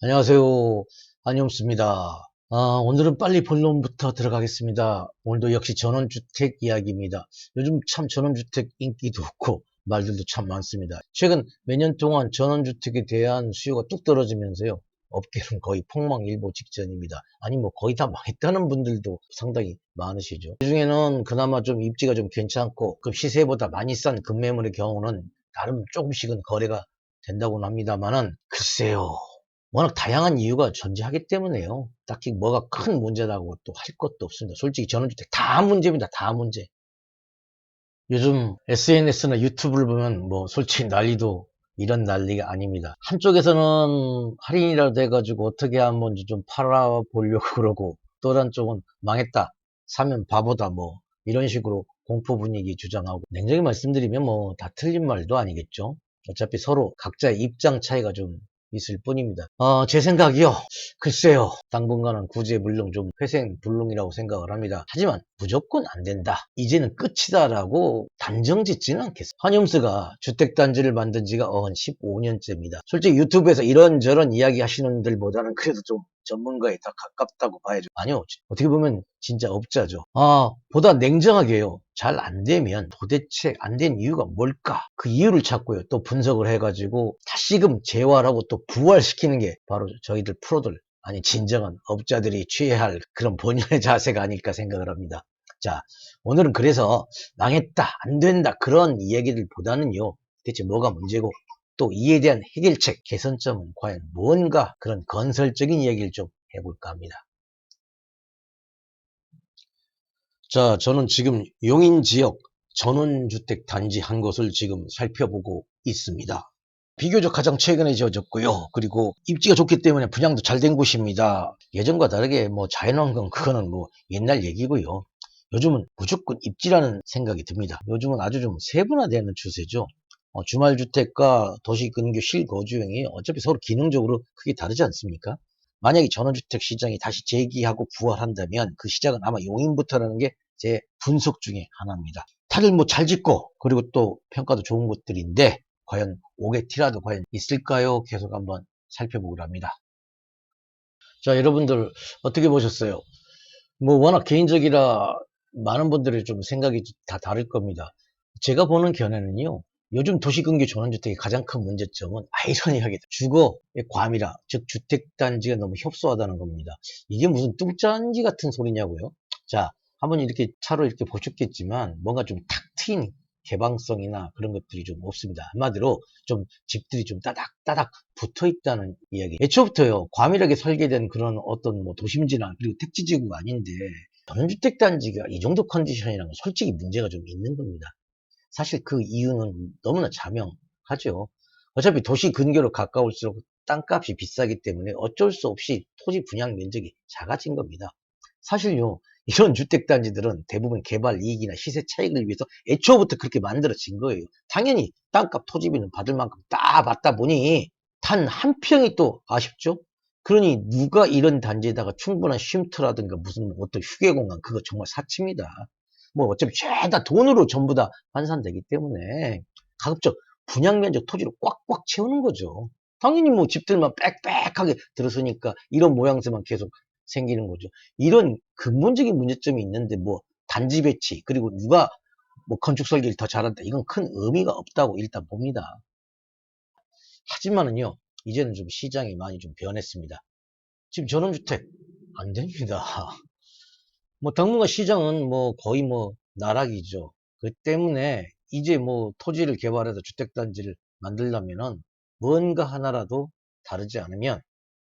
안녕하세요. 안녕수입니다. 오늘은 빨리 본론부터 들어가겠습니다. 오늘도 역시 전원주택 이야기입니다. 요즘 참 전원주택 인기도 없고 말들도 참 많습니다. 최근 몇 년 동안 전원주택에 대한 수요가 뚝 떨어지면서요. 업계는 거의 폭망일보 직전입니다. 아니 뭐 거의 다 망했다는 분들도 상당히 많으시죠. 그중에는 그나마 좀 입지가 좀 괜찮고 그 시세보다 많이 싼 급매물의 경우는 나름 조금씩은 거래가 된다고는 합니다만은 글쎄요. 워낙 다양한 이유가 존재하기 때문에요. 딱히 뭐가 큰 문제라고 또 할 것도 없습니다. 솔직히 전원주택 다 문제입니다. 다 문제. 요즘 SNS나 유튜브를 보면 뭐 솔직히 난리도 이런 난리가 아닙니다. 한쪽에서는 할인이라도 돼가지고 어떻게 한번 좀 팔아보려고 그러고 또 다른 쪽은 망했다. 사면 바보다 뭐 이런 식으로 공포 분위기 주장하고 냉정히 말씀드리면 뭐 다 틀린 말도 아니겠죠. 어차피 서로 각자의 입장 차이가 좀 있을 뿐입니다. 제 생각이요. 글쎄요. 당분간은 구제불능 좀 회생불능이라고 생각을 합니다. 하지만 무조건 안 된다. 이제는 끝이다라고 단정 짓지는 않겠어요. 한염스가 주택단지를 만든 지가 15년째입니다. 솔직히 유튜브에서 이런저런 이야기 하시는 분들보다는 그래도 좀 전문가에 더 가깝다고 봐야죠. 아니요. 어떻게 보면 진짜 업자죠. 보다 냉정하게요. 잘 안 되면 도대체 안 된 이유가 뭘까? 그 이유를 찾고요. 또 분석을 해가지고 다시금 재활하고 또 부활시키는 게 바로 저희들 프로들, 아니 진정한 업자들이 취해야 할 그런 본연의 자세가 아닐까 생각을 합니다. 자, 오늘은 그래서 망했다, 안 된다 그런 이야기들보다는요. 대체 뭐가 문제고 또 이에 대한 해결책, 개선점은 과연 뭔가 그런 건설적인 이야기를 좀 해볼까 합니다. 자, 저는 지금 용인 지역 전원주택 단지 한 곳을 지금 살펴보고 있습니다. 비교적 가장 최근에 지어졌고요. 그리고 입지가 좋기 때문에 분양도 잘 된 곳입니다. 예전과 다르게 뭐 자연환경 그거는 뭐 옛날 얘기고요. 요즘은 무조건 입지라는 생각이 듭니다. 요즘은 아주 좀 세분화되는 추세죠. 주말주택과 도시근교 실거주형이 어차피 서로 기능적으로 크게 다르지 않습니까? 만약에 전원주택 시장이 다시 재기하고 부활한다면 그 시작은 아마 용인부터라는 게 제 분석 중에 하나입니다. 다들 뭐 잘 짓고 그리고 또 평가도 좋은 곳들인데 과연 5개 티라도 과연 있을까요? 계속 한번 살펴보기로 합니다. 자, 여러분들 어떻게 보셨어요? 뭐 워낙 개인적이라 많은 분들의 좀 생각이 다 다를 겁니다. 제가 보는 견해는요. 요즘 도시근교 전원주택의 가장 큰 문제점은 아이러니하게 주거의 과밀화, 즉 주택단지가 너무 협소하다는 겁니다. 이게 무슨 뚱짠지 같은 소리냐고요? 자, 한번 이렇게 차로 이렇게 보셨겠지만 뭔가 좀 탁 트인 개방성이나 그런 것들이 좀 없습니다. 한마디로 좀 집들이 좀 따닥따닥 붙어 있다는 이야기. 애초부터요, 과밀하게 설계된 그런 어떤 뭐 도심지나 그리고 택지지구가 아닌데 전원주택단지가 이 정도 컨디션이라는 건 솔직히 문제가 좀 있는 겁니다. 사실 그 이유는 너무나 자명하죠. 어차피 도시 근교로 가까울수록 땅값이 비싸기 때문에 어쩔 수 없이 토지 분양 면적이 작아진 겁니다. 사실요, 이런 주택단지들은 대부분 개발 이익이나 시세 차익을 위해서 애초부터 그렇게 만들어진 거예요. 당연히 땅값, 토지비는 받을 만큼 다 받다 보니 단 한 평이 또 아쉽죠? 그러니 누가 이런 단지에다가 충분한 쉼터라든가 무슨 어떤 휴게공간 그거 정말 사치입니다. 뭐 어차피 죄다 돈으로 전부 다 환산되기 때문에 가급적 분양 면적 토지로 꽉꽉 채우는 거죠. 당연히 뭐 집들만 빽빽하게 들어서니까 이런 모양새만 계속 생기는 거죠. 이런 근본적인 문제점이 있는데 뭐 단지 배치 그리고 누가 뭐 건축 설계를 더 잘한다 이건 큰 의미가 없다고 일단 봅니다. 하지만은요 이제는 좀 시장이 많이 좀 변했습니다. 지금 전원주택 안 됩니다. 뭐 당분간 시장은 뭐 거의 뭐 나락이죠. 그 때문에 이제 뭐 토지를 개발해서 주택단지를 만들려면은 뭔가 하나라도 다르지 않으면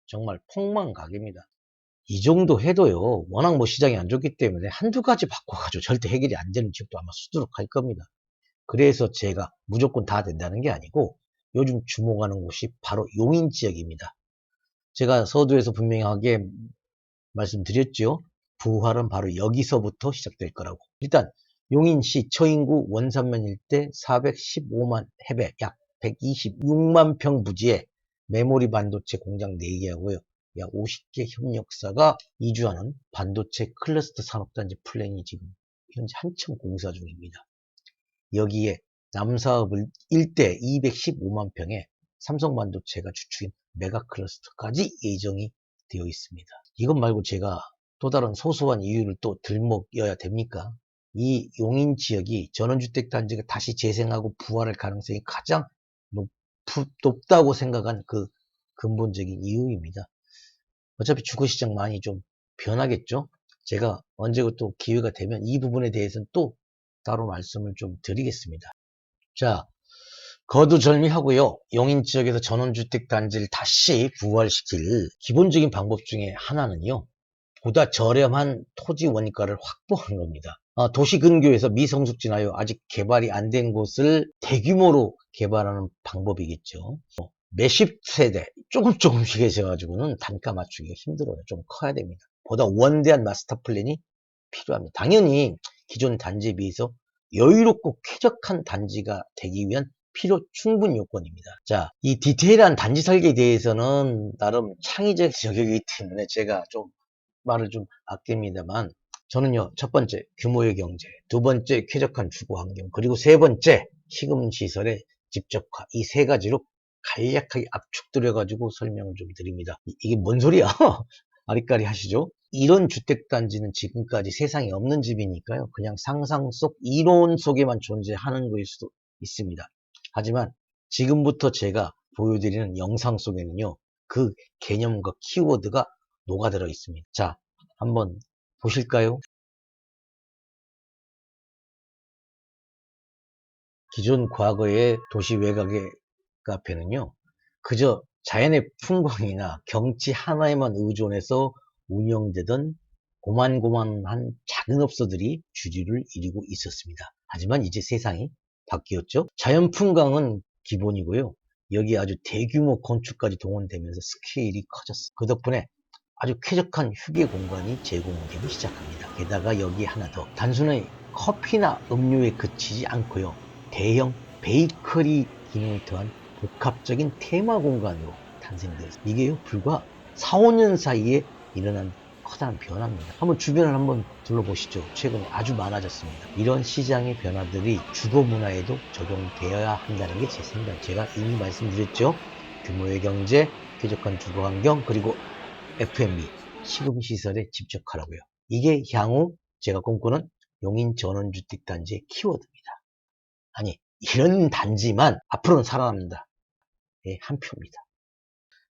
정말 폭망각입니다. 이 정도 해도요, 워낙 뭐 시장이 안 좋기 때문에 한두 가지 바꿔가지고 절대 해결이 안 되는 지역도 아마 수두룩할 겁니다. 그래서 제가 무조건 다 된다는 게 아니고 요즘 주목하는 곳이 바로 용인 지역입니다. 제가 서두에서 분명하게 말씀드렸죠. 부활은 바로 여기서부터 시작될 거라고. 일단 용인시 처인구 원산면 일대 415만 해배 약 126만 평 부지에 메모리 반도체 공장 4개 하고요. 약 50개 협력사가 이주하는 반도체 클러스터 산업단지 플랜이 지금 현재 한참 공사 중입니다. 여기에 남사읍 일대 215만 평에 삼성반도체가 주축인 메가클러스터까지 예정이 되어 있습니다. 이것 말고 제가 또 다른 소소한 이유를 또 들먹여야 됩니까? 이 용인 지역이 전원주택 단지가 다시 재생하고 부활할 가능성이 가장 높다고 생각한 그 근본적인 이유입니다. 어차피 주거시장 많이 좀 변하겠죠? 제가 언제 또 기회가 되면 이 부분에 대해서는 또 따로 말씀을 좀 드리겠습니다. 자, 거두절미하고요. 용인 지역에서 전원주택 단지를 다시 부활시킬 기본적인 방법 중에 하나는요. 보다 저렴한 토지 원가를 확보하는 겁니다. 도시 근교에서 미성숙지나요 아직 개발이 안 된 곳을 대규모로 개발하는 방법이겠죠. 몇십 세대 조금씩 해서가지고는 단가 맞추기가 힘들어요. 좀 커야 됩니다. 보다 원대한 마스터 플랜이 필요합니다. 당연히 기존 단지에 비해서 여유롭고 쾌적한 단지가 되기 위한 필요 충분 요건입니다. 자, 이 디테일한 단지 설계에 대해서는 나름 창의적 저격이기 때문에 제가 좀 말을 좀 아낍니다만, 저는요, 첫 번째 규모의 경제, 두 번째 쾌적한 주거 환경, 그리고 세 번째 시금시설의 집적화, 이 세 가지로 간략하게 압축들여 가지고 설명을 좀 드립니다. 이게 뭔 소리야? 아리까리 하시죠? 이런 주택단지는 지금까지 세상에 없는 집이니까요, 그냥 상상 속 이론 속에만 존재하는 거일 수도 있습니다. 하지만 지금부터 제가 보여드리는 영상 속에는요, 그 개념과 키워드가 녹아들어 있습니다. 자, 한번 보실까요? 기존 과거의 도시 외곽의 카페는요, 그저 자연의 풍광이나 경치 하나에만 의존해서 운영되던 고만고만한 작은 업소들이 주류를 이루고 있었습니다. 하지만 이제 세상이 바뀌었죠. 자연 풍광은 기본이고요. 여기 아주 대규모 건축까지 동원되면서 스케일이 커졌어요. 그 덕분에 아주 쾌적한 휴게 공간이 제공되기 시작합니다. 게다가 여기 하나 더, 단순히 커피나 음료에 그치지 않고요, 대형 베이커리 기능을 더한 복합적인 테마 공간으로 탄생되었습니다. 이게요, 불과 4, 5년 사이에 일어난 커다란 변화입니다. 한번 주변을 한번 둘러보시죠. 최근에 아주 많아졌습니다. 이런 시장의 변화들이 주거 문화에도 적용되어야 한다는 게 제 생각. 제가 이미 말씀드렸죠. 규모의 경제, 쾌적한 주거 환경, 그리고 F&B, 시금시설에 집중하라고요. 이게 향후 제가 꿈꾸는 용인 전원주택단지의 키워드입니다. 아니, 이런 단지만 앞으로는 살아납니다. 예, 한 표입니다.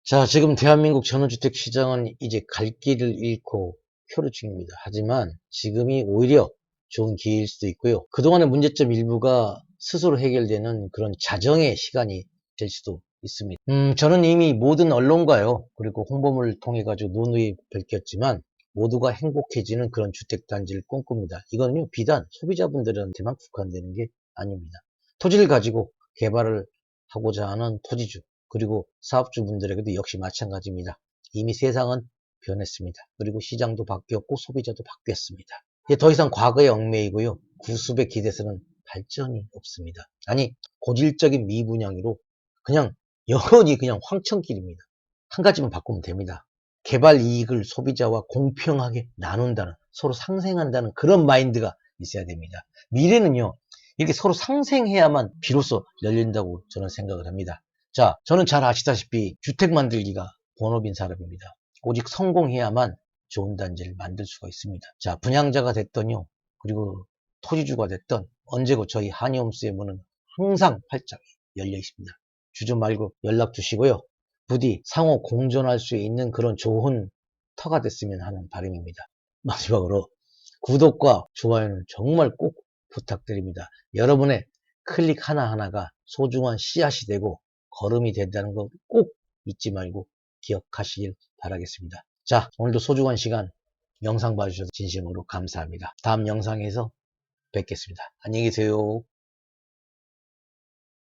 자, 지금 대한민국 전원주택 시장은 이제 갈 길을 잃고 표류 중입니다. 하지만 지금이 오히려 좋은 기회일 수도 있고요. 그동안의 문제점 일부가 스스로 해결되는 그런 자정의 시간이 될 수도 있습니다. 저는 이미 모든 언론가요, 그리고 홍보물을 통해 가지고 논의에 밝혔지만 모두가 행복해지는 그런 주택단지를 꿈꿉니다. 이거는요, 비단 소비자분들한테만 국한되는 게 아닙니다. 토지를 가지고 개발을 하고자 하는 토지주, 그리고 사업주분들에게도 역시 마찬가지입니다. 이미 세상은 변했습니다. 그리고 시장도 바뀌었고 소비자도 바뀌었습니다. 이제 더 이상 과거의 얽매이고요, 구습에 기대서는 발전이 없습니다. 아니, 고질적인 미분양으로 그냥 영원히 그냥 황천길입니다. 한 가지만 바꾸면 됩니다. 개발 이익을 소비자와 공평하게 나눈다는, 서로 상생한다는 그런 마인드가 있어야 됩니다. 미래는요, 이렇게 서로 상생해야만 비로소 열린다고 저는 생각을 합니다. 자, 저는 잘 아시다시피 주택 만들기가 본업인 사람입니다. 오직 성공해야만 좋은 단지를 만들 수가 있습니다. 자, 분양자가 됐던요, 그리고 토지주가 됐던 언제고 저희 한이홈스의 문은 항상 활짝 열려 있습니다. 주저 말고 연락 주시고요. 부디 상호 공존할 수 있는 그런 좋은 터가 됐으면 하는 바람입니다. 마지막으로 구독과 좋아요는 정말 꼭 부탁드립니다. 여러분의 클릭 하나하나가 소중한 씨앗이 되고 걸음이 된다는 거 꼭 잊지 말고 기억하시길 바라겠습니다. 자, 오늘도 소중한 시간 영상 봐주셔서 진심으로 감사합니다. 다음 영상에서 뵙겠습니다. 안녕히 계세요.